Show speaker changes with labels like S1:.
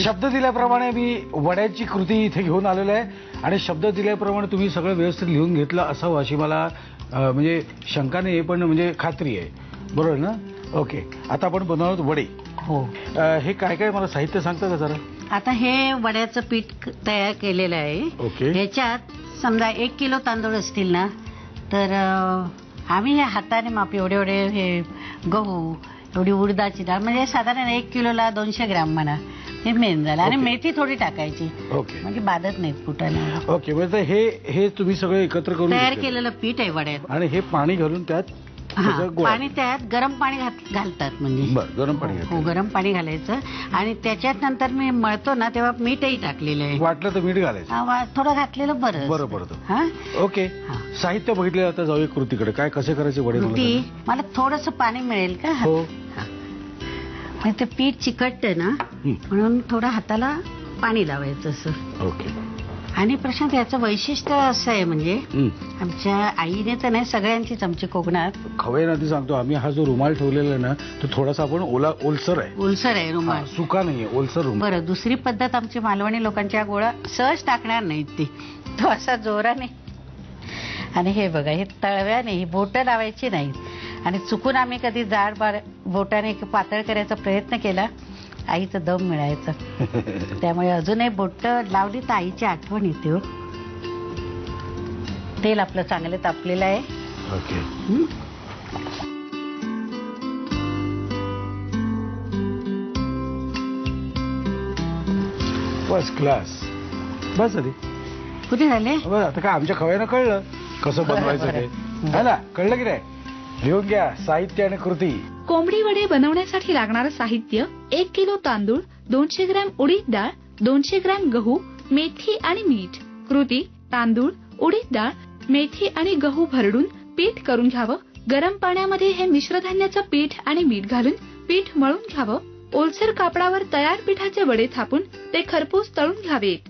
S1: शब्द दिल्याप्रमाणे मी वड्याची कृती इथे घेऊन आलेलो आहे आणि शब्द दिल्याप्रमाणे तुम्ही सगळं व्यवस्थित लिहून घेतलं असावं अशी मला म्हणजे शंका नाही पण म्हणजे खात्री आहे. बरोबर ना? ओके. आता आपण बनवणार आहोत वडे.
S2: हो.
S1: हे काय काय मला साहित्य सांगता का जरा?
S2: आता हे वड्याचं पीठ तयार केलेलं आहे.
S1: ओके.
S2: ह्याच्यात समजा 1 किलो तांदूळ असतील ना तर आम्ही हे हाताने माप एवढे एवढे हे गहू एवढी उडदाची डाळ म्हणजे साधारण 1 किलोला 200 ग्रॅम म्हणा हे मेन झालं. आणि मेथी थोडी टाकायची.
S1: ओके.
S2: म्हणजे बाधत नाहीत फुटायला.
S1: ओके. म्हणजे हे तुम्ही सगळे एकत्र करून
S2: तयार केलेलं पीठ आहे वड्यात.
S1: आणि हे पाणी घालून त्यात
S2: पाणी त्यात गरम पाणी घालतात म्हणजे.
S1: बरं. गरम पाणी.
S2: हो गरम पाणी घालायचं आणि त्याच्यात नंतर मी मळतो ना तेव्हा मीठही टाकलेलं आहे.
S1: वाटलं तर मीठ घालायचं.
S2: थोडं घातलेलं बरं
S1: बरं पडतं. ओके. साहित्य बघितलं आता जाऊया कृतीकडे. काय कसे करायचे वडे?
S2: मला थोडस पाणी मिळेल का?
S1: हो.
S2: ते पीठ चिकटतं ना म्हणून थोडं हाताला पाणी लावायचं असं.
S1: ओके.
S2: आणि प्रशांत याचं वैशिष्ट्य असं आहे म्हणजे आमच्या आईने तर नाही सगळ्यांचीच आमची कोकणात
S1: खवय नदी सांगतो आम्ही हा जो रुमाल ठेवलेला आहे ना तो थोडासा आपण ओलसर आहे.
S2: ओलसर आहे रुमाल.
S1: सुका नाहीये ओलसर रुमाल.
S2: बरं. दुसरी पद्धत आमची मालवणी लोकांच्या गोळा सहज टाकणार नाहीत ती तो असा जोराने. आणि हे बघा हे तळव्याने ही बोटं लावायची नाहीत आणि चुकून आम्ही कधी जाड बोटाने पातळ करायचा प्रयत्न केला आईचं दम मिळायचं. त्यामुळे अजूनही बोट लावली तर आईची आठवण येते. हो. तेल आपलं चांगलं तापलेलं आहे.
S1: ओके. First class. बस आधी
S2: कुठे झाले?
S1: बरं. आता काय आमच्या खवयानं कळलं कसं बनवायचं ते. है ना? कळलं की नाही? लिहून घ्या साहित्य आणि कृती.
S3: कोंबडी वडे बनवण्यासाठी लागणारं साहित्य 1 किलो तांदूळ, 200 ग्रॅम उडीद डाळ, 200 ग्रॅम गहू, मेथी आणि मीठ. कृती: तांदूळ, उडीद डाळ, मेथी आणि गहू भरडून पीठ करून घ्यावं. गरम पाण्यामध्ये हे मिश्रधान्याचं पीठ आणि मीठ घालून पीठ मळून घ्यावं. ओलसर कापडावर तयार पिठाचे वडे थापून ते खरपूस तळून घ्यावेत.